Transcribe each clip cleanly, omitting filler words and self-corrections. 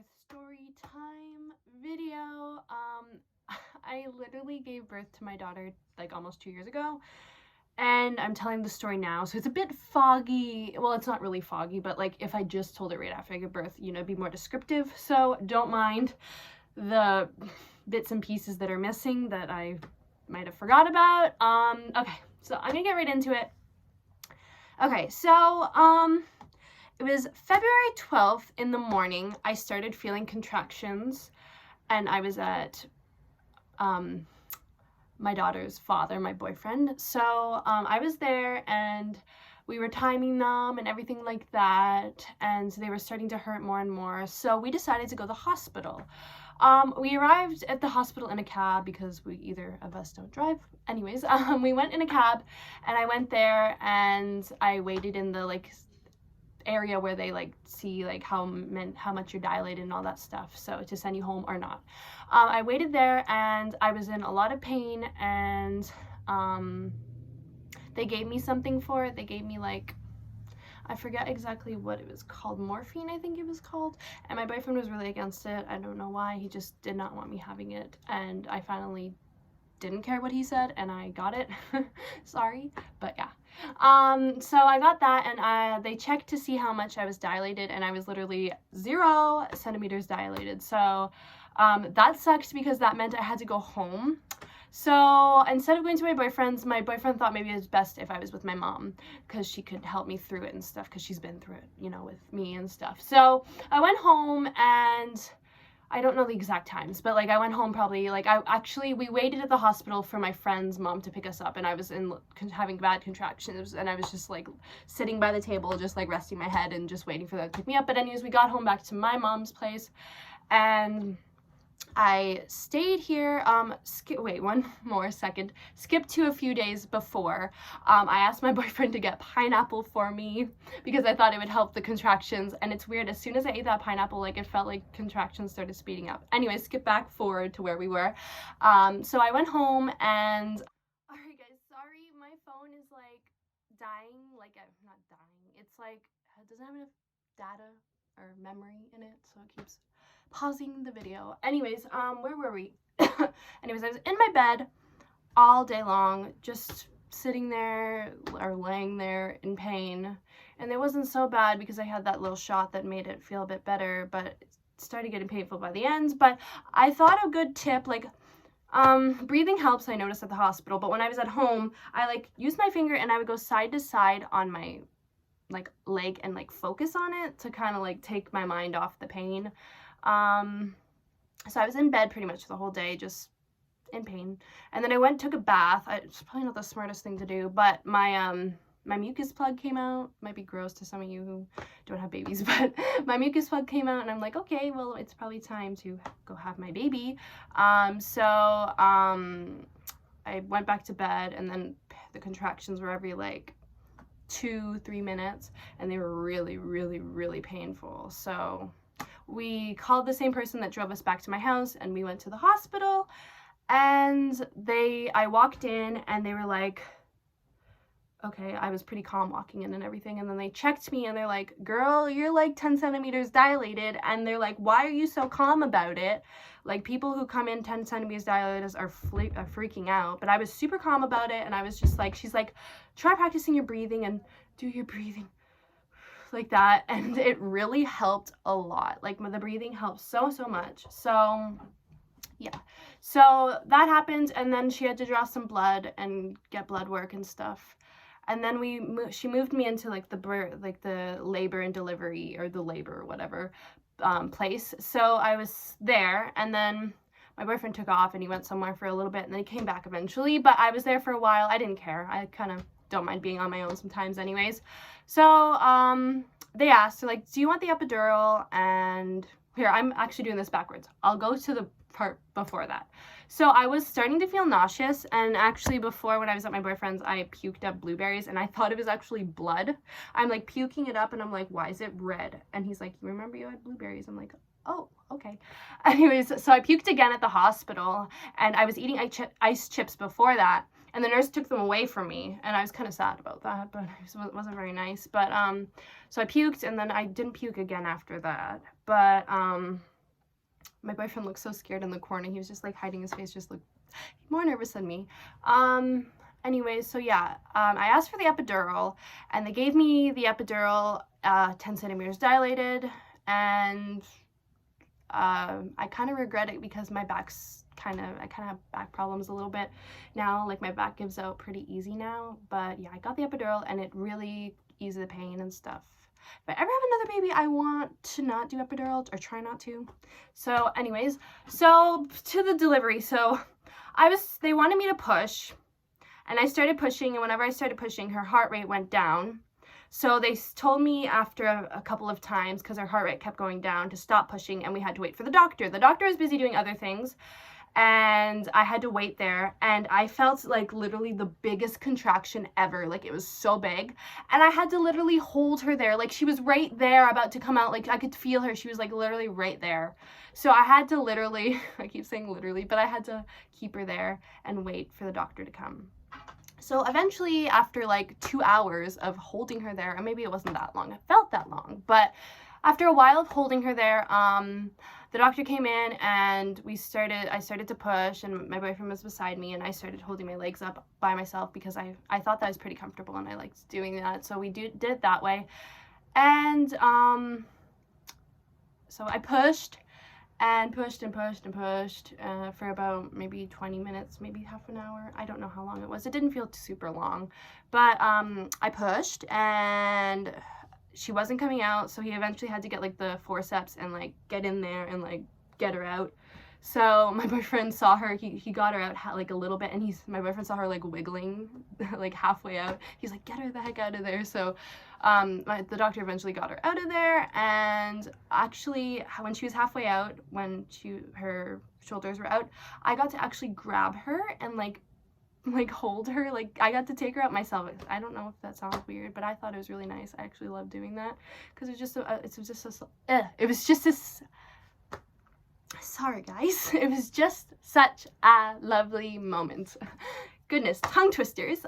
birth story time video. I literally gave birth to my daughter like almost 2 years ago, and I'm telling the story now, so it's a bit foggy. Well, it's not really foggy, but like if I just told it right after I gave birth, you know, it'd be more descriptive, so don't mind the bits and pieces that are missing that I might have forgot about. Okay, so I'm gonna get right into it. Okay, so it was February 12th in the morning. I started feeling contractions, and I was at my daughter's father, my boyfriend. So I was there, and we were timing them and everything like that, and they were starting to hurt more and more. So we decided to go to the hospital. We arrived at the hospital in a cab because either of us don't drive. Anyways, we went in a cab, and I went there and I waited in the like area where they like see like how much you're dilated and all that stuff, so to send you home or not. I waited there, and I was in a lot of pain, and they gave me something for it. They gave me like, I forget exactly what it was called, morphine I think it was called, and my boyfriend was really against it. I don't know why. He just did not want me having it, and I finally didn't care what he said and I got it. Sorry, but yeah. So I got that, and they checked to see how much I was dilated, and I was literally 0 centimeters dilated. So that sucked because that meant I had to go home. So instead of going to my boyfriend thought maybe it was best if I was with my mom, because she could help me through it and stuff, because she's been through it, you know, with me and stuff. So I went home, and I don't know the exact times, but like I went home probably like we waited at the hospital for my friend's mom to pick us up, and I was having bad contractions, and I was just like sitting by the table, just like resting my head and just waiting for them to pick me up. But anyways, we got home back to my mom's place, and I stayed here. Wait, one more second. Skip to a few days before. I asked my boyfriend to get pineapple for me because I thought it would help the contractions. And it's weird, as soon as I ate that pineapple, like it felt like contractions started speeding up. Anyway, skip back forward to where we were. So I went home, and alright guys, sorry, my phone is like dying. Like, not dying. It's like, it doesn't have enough data or memory in it, so it keeps pausing the video. Anyways, where were we? Anyways, I was in my bed all day long, just sitting there or laying there in pain, and it wasn't so bad because I had that little shot that made it feel a bit better, but it started getting painful by the end. But I thought a good tip, like, breathing helps, I noticed at the hospital, but when I was at home, I like used my finger and I would go side to side on my like leg and like focus on it to kind of like take my mind off the pain. So I was in bed pretty much the whole day, just in pain. And then I took a bath. It's probably not the smartest thing to do, but my mucus plug came out. Might be gross to some of you who don't have babies, but my mucus plug came out, and I'm like, okay, well, it's probably time to go have my baby. So I went back to bed, and then the contractions were every like 2-3 minutes, and they were really, really, really painful. So we called the same person that drove us back to my house, and we went to the hospital, and I walked in, and they were like, okay, I was pretty calm walking in and everything, and then they checked me, and they're like, girl, you're like 10 centimeters dilated, and they're like, why are you so calm about it? Like, people who come in 10 centimeters dilated are freaking out, but I was super calm about it, and I was just like, she's like, try practicing your breathing and do your breathing like that, and it really helped a lot. Like, the breathing helps so much. So yeah, so that happened, and then she had to draw some blood and get blood work and stuff, and then she moved me into like the labor and delivery, or the labor or whatever place. So I was there, and then my boyfriend took off and he went somewhere for a little bit, and then he came back eventually, but I was there for a while. I didn't care. I kind of don't mind being on my own sometimes anyways. So they asked, like, do you want the epidural? And here, I'm actually doing this backwards. I'll go to the part before that. So I was starting to feel nauseous, and actually before, when I was at my boyfriend's, I puked up blueberries, and I thought it was actually blood. I'm like puking it up, and I'm like, why is it red? And he's like, you remember you had blueberries? I'm like, oh, okay. Anyways, so I puked again at the hospital, and I was eating ice chips before that, and the nurse took them away from me, and I was kind of sad about that, but it wasn't very nice. But so I puked, and then I didn't puke again after that. But My boyfriend looked so scared in the corner. He was just like hiding his face, just looked more nervous than me. Anyways, so yeah, I asked for the epidural, and they gave me the epidural 10 centimeters dilated, and I kind of regret it because my back's I kind of have back problems a little bit now. Like, my back gives out pretty easy now. But yeah, I got the epidural, and it really eased the pain and stuff. If I ever have another baby, I want to not do epidural, or try not to. So anyways, so to the delivery. So they wanted me to push, and I started pushing, and whenever I started pushing, her heart rate went down. So they told me after a couple of times, because her heart rate kept going down, to stop pushing, and we had to wait for the doctor. The doctor was busy doing other things, and I had to wait there, and I felt like literally the biggest contraction ever. Like, it was so big, and I had to literally hold her there. Like, she was right there about to come out. Like, I could feel her. She was like literally right there. So I had to literally, I keep saying literally, but I had to keep her there and wait for the doctor to come. So eventually, after like 2 hours of holding her there, and maybe it wasn't that long, it felt that long, but after a while of holding her there, the doctor came in, and I started to push, and my boyfriend was beside me, and I started holding my legs up by myself because I thought that was pretty comfortable, and I liked doing that. So we did it that way. And so I pushed and pushed and pushed and pushed for about maybe 20 minutes, maybe half an hour. I don't know how long it was. It didn't feel super long, but I pushed, and she wasn't coming out, so he eventually had to get like the forceps and like get in there and like get her out. So my boyfriend saw her, he got her out like a little bit, and my boyfriend saw her like wiggling like halfway out. He's like, get her the heck out of there. So the doctor eventually got her out of there, and actually when she was halfway out, when her shoulders were out, I got to actually grab her and like hold her. Like, I got to take her out myself. I don't know if that sounds weird, but I thought it was really nice. I actually loved doing that because it was just sorry guys, it was just such a lovely moment. Goodness, tongue twisters.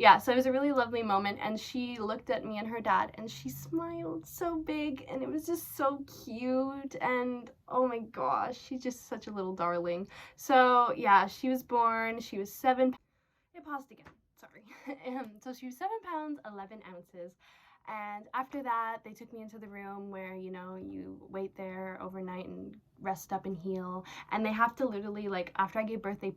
Yeah, so it was a really lovely moment, and she looked at me and her dad, and she smiled so big, and it was just so cute, and oh my gosh, she's just such a little darling. So yeah, she was born, she was 7 pounds. It paused again, sorry. So she was 7 pounds, 11 ounces. And after that, they took me into the room where, you know, you wait there overnight and rest up and heal. And they have to literally, like, after I gave birth, they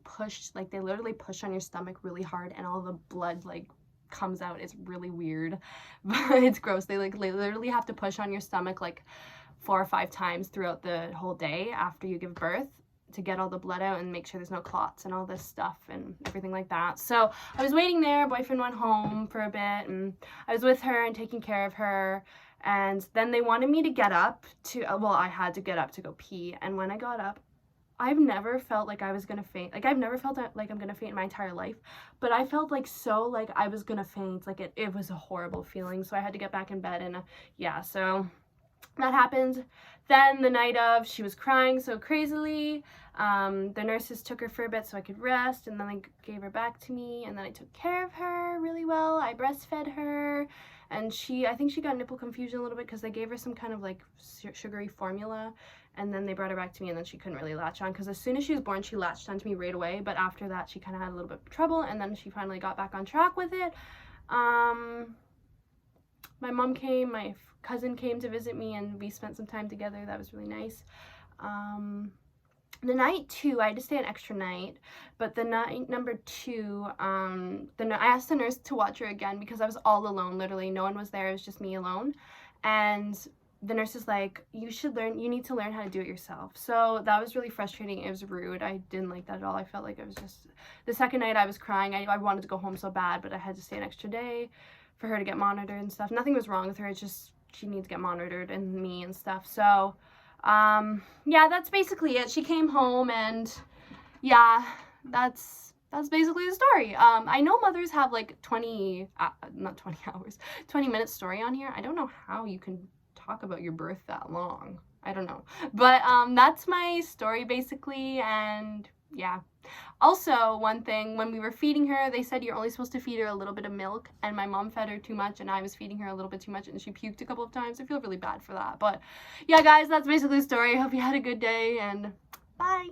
literally push on your stomach really hard, and all the blood, like, comes out. It's really weird, but it's gross. They literally have to push on your stomach, like, 4 or 5 times throughout the whole day after you give birth, to get all the blood out and make sure there's no clots and all this stuff and everything like that. So I was waiting there. Boyfriend went home for a bit, and I was with her and taking care of her. And then they wanted me to get up I had to get up to go pee. And when I got up, I've never felt like I was gonna faint. Like, I've never felt like I'm gonna faint in my entire life, but I felt like I was gonna faint. Like, it was a horrible feeling. So I had to get back in bed, and yeah, so that happened. Then the night of, she was crying so crazily. The nurses took her for a bit so I could rest, and then they gave her back to me, and then I took care of her really well. I breastfed her, and I think she got nipple confusion a little bit because they gave her some kind of like sugary formula, and then they brought her back to me, and then she couldn't really latch on, because as soon as she was born, she latched onto me right away, but after that she kind of had a little bit of trouble, and then she finally got back on track with it. My mom came, my cousin came to visit me, and we spent some time together. That was really nice. The night 2, I had to stay an extra night, but the night number 2, I asked the nurse to watch her again because I was all alone, literally. No one was there, it was just me alone. And the nurse is like, you need to learn how to do it yourself. So that was really frustrating. It was rude. I didn't like that at all. I felt like it was just, the second night I was crying. I wanted to go home so bad, but I had to stay an extra day for her to get monitored and stuff. Nothing was wrong with her, it's just she needs to get monitored, and me and stuff. So yeah, that's basically it. She came home, and yeah, that's basically the story. I know mothers have like 20 minute story on here. I don't know how you can talk about your birth that long. I don't know, but that's my story basically, and yeah. Also, one thing, when we were feeding her, they said you're only supposed to feed her a little bit of milk, and my mom fed her too much, and I was feeding her a little bit too much, and she puked a couple of times. I feel really bad for that. But yeah, guys, that's basically the story. I hope you had a good day, and bye.